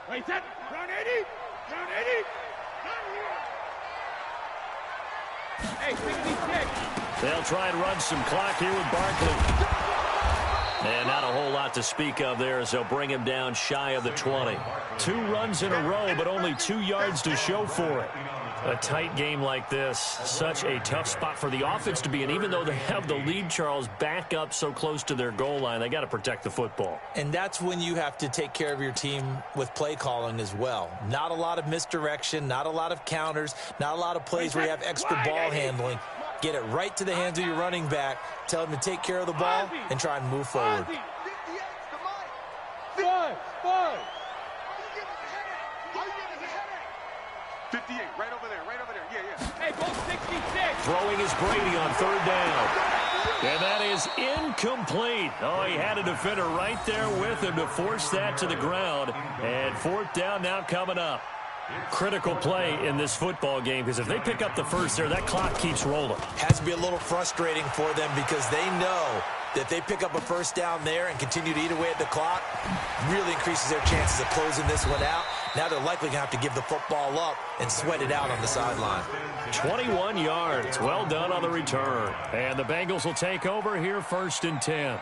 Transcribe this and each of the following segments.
Wait, set. Round 80. Round 80. Hey, 66. They'll try and run some clock here with Barkley. And not a whole lot to speak of there as they'll bring him down shy of the 20. 2 runs in a row, but only 2 yards to show for it. A tight game like this, such a tough spot for the offense to be in. Even though they have the lead, Charles, back up so close to their goal line, they got to protect the football. And that's when you have to take care of your team with play calling as well. Not a lot of misdirection, not a lot of counters, not a lot of plays where you have extra ball handling. Get it right to the hands of your running back, tell him to take care of the ball, and try and move forward. 58, right over there, yeah. Hey, go 66. Throwing is Brady on 3rd down. And that is incomplete. Oh, he had a defender right there with him to force that to the ground. And 4th down now coming up. Critical play in this football game because if they pick up the first there, that clock keeps rolling. Has to be a little frustrating for them because they know that they pick up a first down there and continue to eat away at the clock, really increases their chances of closing this one out. Now they're likely going to have to give the football up and sweat it out on the sideline. 21 yards. Well done on the return. And the Bengals will take over here 1st and 10.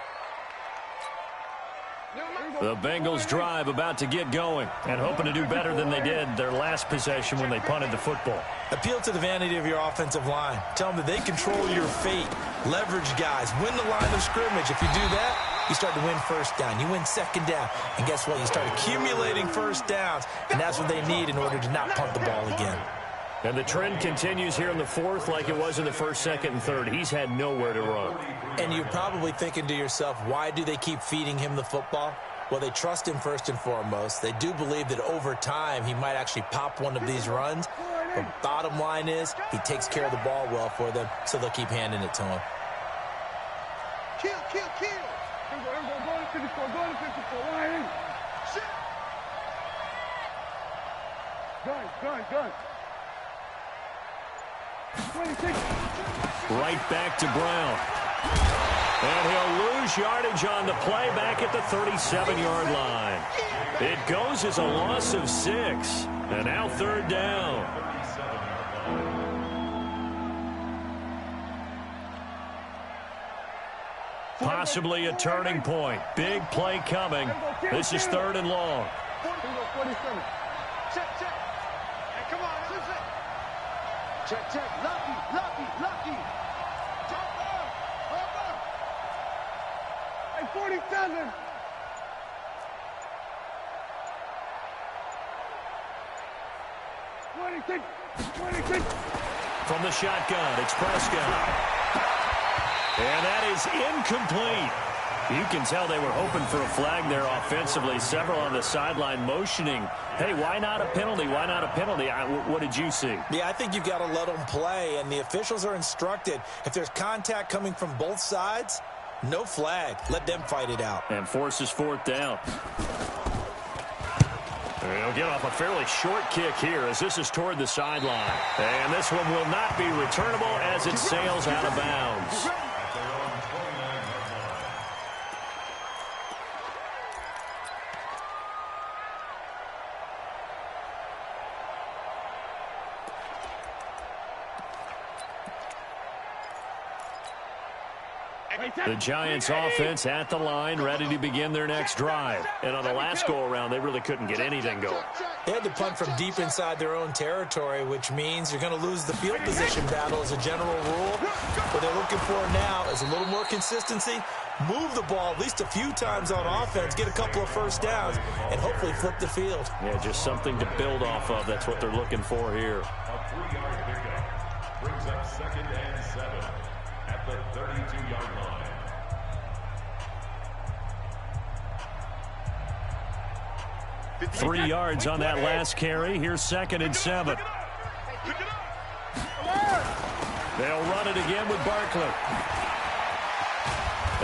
The Bengals drive about to get going and hoping to do better than they did their last possession when they punted the football. Appeal to the vanity of your offensive line. Tell them that they control your fate. Leverage guys. Win the line of scrimmage. If you do that, you start to win first down. You win 2nd down. And guess what? You start accumulating first downs. And that's what they need in order to not punt the ball again. And the trend continues here in the 4th like it was in the 1st, 2nd, and 3rd. He's had nowhere to run. And you're probably thinking to yourself, why do they keep feeding him the football? Well, they trust him first and foremost. They do believe that over time he might actually pop one of these runs. But bottom line is he takes care of the ball well for them, so they'll keep handing it to him. Kill. Go to 54, go to 54. Line. Gun. 26. Right back to Brown. And he'll lose yardage on the play back at the 37-yard line. It goes as a loss of 6. And now 3rd down. Possibly a turning point. Big play coming. This is 3rd and long. 47. Check. Hey, come on. Check. Lucky. Hey, 47. From the shotgun, it's Prescott. And that is incomplete. You can tell they were hoping for a flag there offensively. Several on the sideline motioning, hey, why not a penalty? Why not a penalty? What did you see? Yeah, I think you've got to let them play, and the officials are instructed. If there's contact coming from both sides, no flag. Let them fight it out. And forces 4th down. They'll get off a fairly short kick here as this is toward the sideline. And this one will not be returnable as it sails out of bounds. The Giants offense at the line, ready to begin their next drive. And on the last go-around, they really couldn't get anything going. They had to punt from deep inside their own territory, which means you're going to lose the field position battle as a general rule. What they're looking for now is a little more consistency, move the ball at least a few times on offense, get a couple of first downs, and hopefully flip the field. Yeah, just something to build off of. That's what they're looking for here. A 3-yard pickup brings up 2nd and 7 at the 32-yard line. 3 yards on that last carry. Here's 2nd and 7. They'll run it again with Barkley.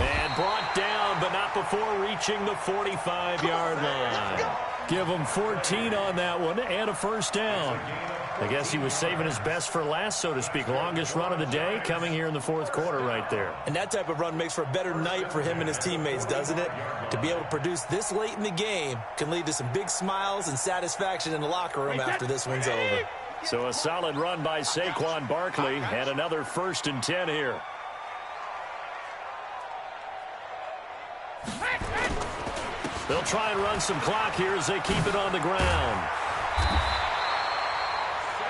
And brought down, but not before reaching the 45-yard line. Give them 14 on that one and a first down. I guess he was saving his best for last, so to speak. Longest run of the day coming here in the fourth quarter right there. And that type of run makes for a better night for him and his teammates, doesn't it? To be able to produce this late in the game can lead to some big smiles and satisfaction in the locker room after this one's over. So a solid run by Saquon Barkley and another 1st and 10 here. They'll try and run some clock here as they keep it on the ground.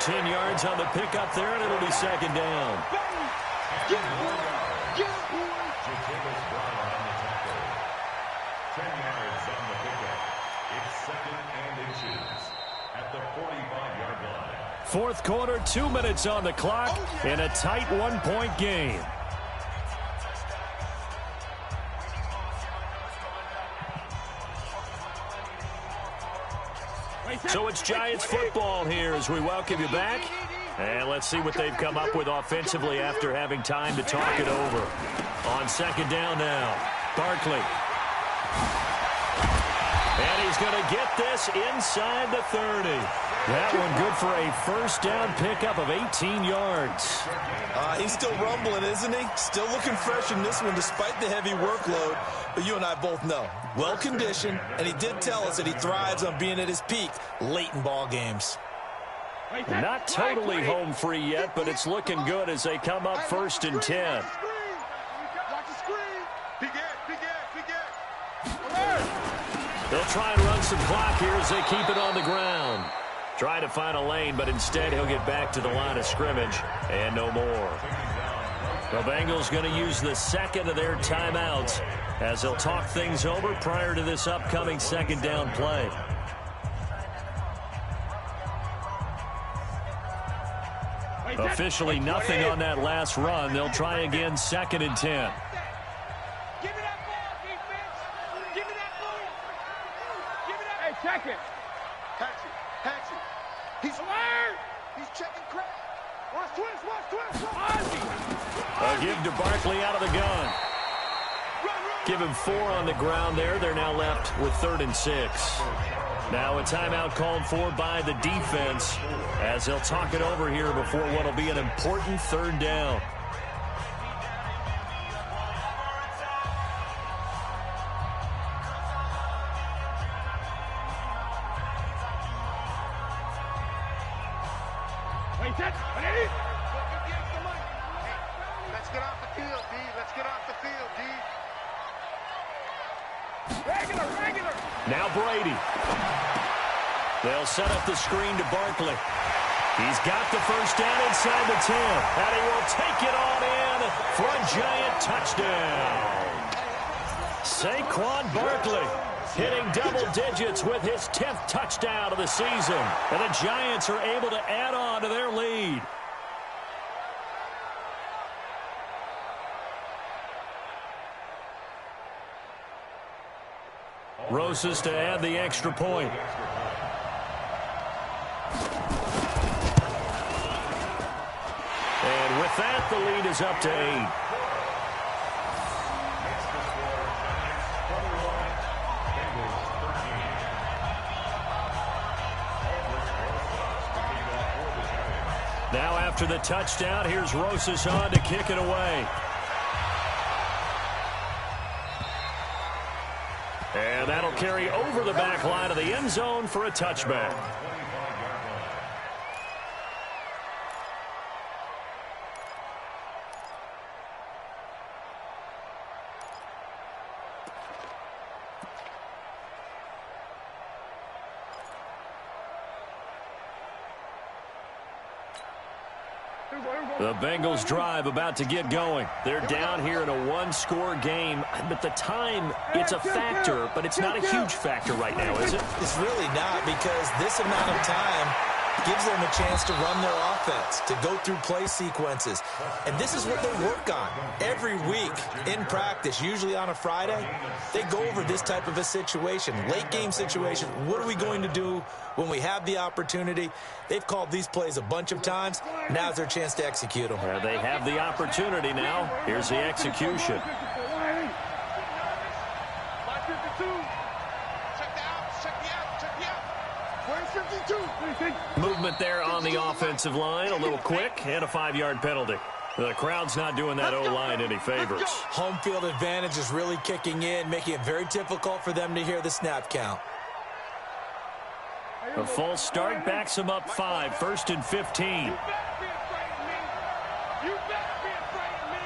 10 yards on the pickup there, and it'll be 2nd down. Fourth quarter, 2 minutes on the clock in a tight 1-point game. So it's Giants football here as we welcome you back. And let's see what they've come up with offensively after having time to talk it over. On 2nd down now, Barkley. And he's going to get this inside the 30. That one good for a 1st down pickup of 18 yards. He's still rumbling, isn't he? Still looking fresh in this one despite the heavy workload. But you and I both know, well-conditioned, and he did tell us that he thrives on being at his peak late in ball games. Not totally home free yet, but it's looking good as they come up 1st and 10. They'll try and run some clock here as they keep it on the ground. Try to find a lane, but instead he'll get back to the line of scrimmage and no more. The Bengals going to use the 2nd of their timeouts as they'll talk things over prior to this upcoming 2nd down play. Officially nothing on that last run. They'll try again 2nd and 10. Give me that ball, defense. Give me that ball. Give me that. Hey, check it. Patchy. He's alert. He's checking crack. Watch twist. A give to Barkley out of the gun. Give him 4 on the ground there. They're now left with 3rd and 6. Now a timeout called for by the defense as they'll talk it over here before what will be an important 3rd down. Let's get off the field, D. Let's get off the field, D. Regular. Now Brady. They'll set up the screen to Barkley. He's got the 1st down inside the 10. And he will take it on in for a Giant touchdown. Saquon Barkley hitting double digits with his 10th touchdown of the season. And the Giants are able to add on to their lead. Rosas to add the extra point. And with that, the lead is up to 8. Now after the touchdown, here's Rosas on to kick it away. And that'll carry over the back line of the end zone for a touchback. The Bengals drive about to get going. They're down here in a one-score game. But the time, it's a factor, but it's not a huge factor right now, is it? It's really not, because this amount of time gives them a chance to run their offense, to go through play sequences. And this is what they work on every week in practice, usually on a Friday. They go over this type of a situation, late game situation. What are we going to do when we have the opportunity? They've called these plays a bunch of times. Now's their chance to execute them. Well, they have the opportunity now. Here's the execution. Check the out. Where's 52? Movement there on the offensive line, a little quick, and a 5-yard penalty. The crowd's not doing that O-line any favors. Home field advantage is really kicking in, making it very difficult for them to hear the snap count. A false start backs them up 5, 1st and 15. You better be afraid of me. You better be afraid of me.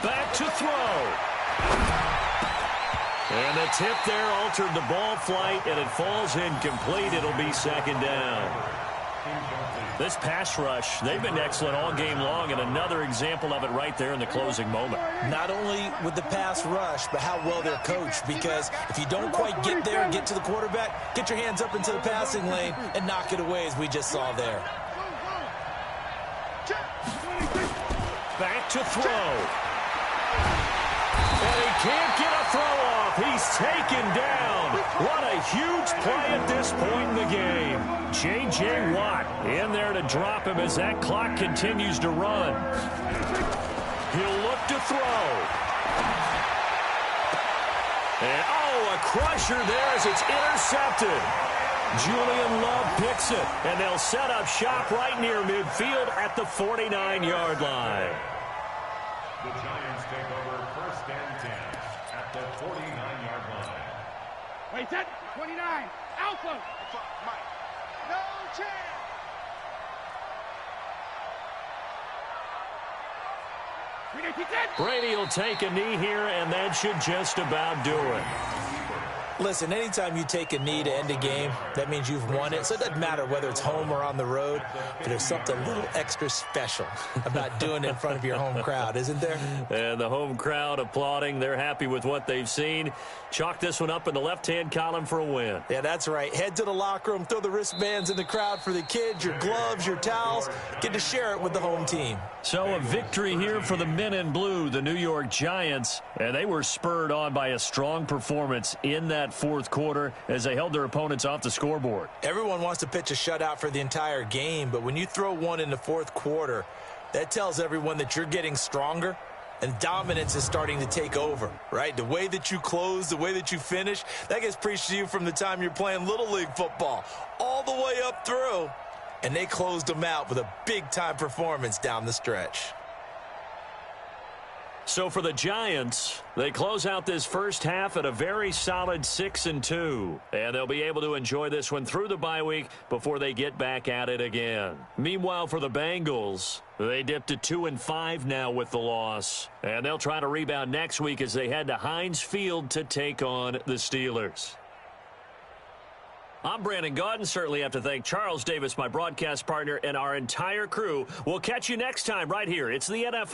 Back to throw. And the tip there altered the ball flight, and it falls incomplete. It'll be 2nd down. This pass rush, they've been excellent all game long, and another example of it right there in the closing moment. Not only with the pass rush, but how well they're coached, because if you don't quite get there and get to the quarterback, get your hands up into the passing lane and knock it away, as we just saw there. Back to throw. And he can't get a throw off. He's taken down. What a huge play at this point in the game. J.J. Watt in there to drop him as that clock continues to run. He'll look to throw. And, a crusher there as it's intercepted. Julian Love picks it, and they'll set up shop right near midfield at the 49-yard line. The Giants take over 1st and 10 at the 49-yard line. Wait, set. 29. Alpha. Mike. No chance. Brady will take a knee here, and that should just about do it. Listen, anytime you take a knee to end a game, that means you've won it. So it doesn't matter whether it's home or on the road, but there's something a little extra special about doing it in front of your home crowd, isn't there? And the home crowd applauding. They're happy with what they've seen. Chalk this one up in the left-hand column for a win. Yeah, that's right. Head to the locker room, throw the wristbands in the crowd for the kids, your gloves, your towels. Get to share it with the home team. So a victory here for the men in blue, the New York Giants. And they were spurred on by a strong performance in that 4th quarter as they held their opponents off the scoreboard. Everyone wants to pitch a shutout for the entire game, but when you throw one in the 4th quarter, that tells everyone that you're getting stronger and dominance is starting to take over, right? The way that you close, the way that you finish, that gets preached to you from the time you're playing Little League football all the way up through. And they closed them out with a big-time performance down the stretch. So for the Giants, they close out this first half at a very solid 6-2. And they'll be able to enjoy this one through the bye week before they get back at it again. Meanwhile, for the Bengals, they dipped to 2-5 now with the loss. And they'll try to rebound next week as they head to Heinz Field to take on the Steelers. I'm Brandon Gaudin. Certainly have to thank Charles Davis, my broadcast partner, and our entire crew. We'll catch you next time right here. It's the NFL.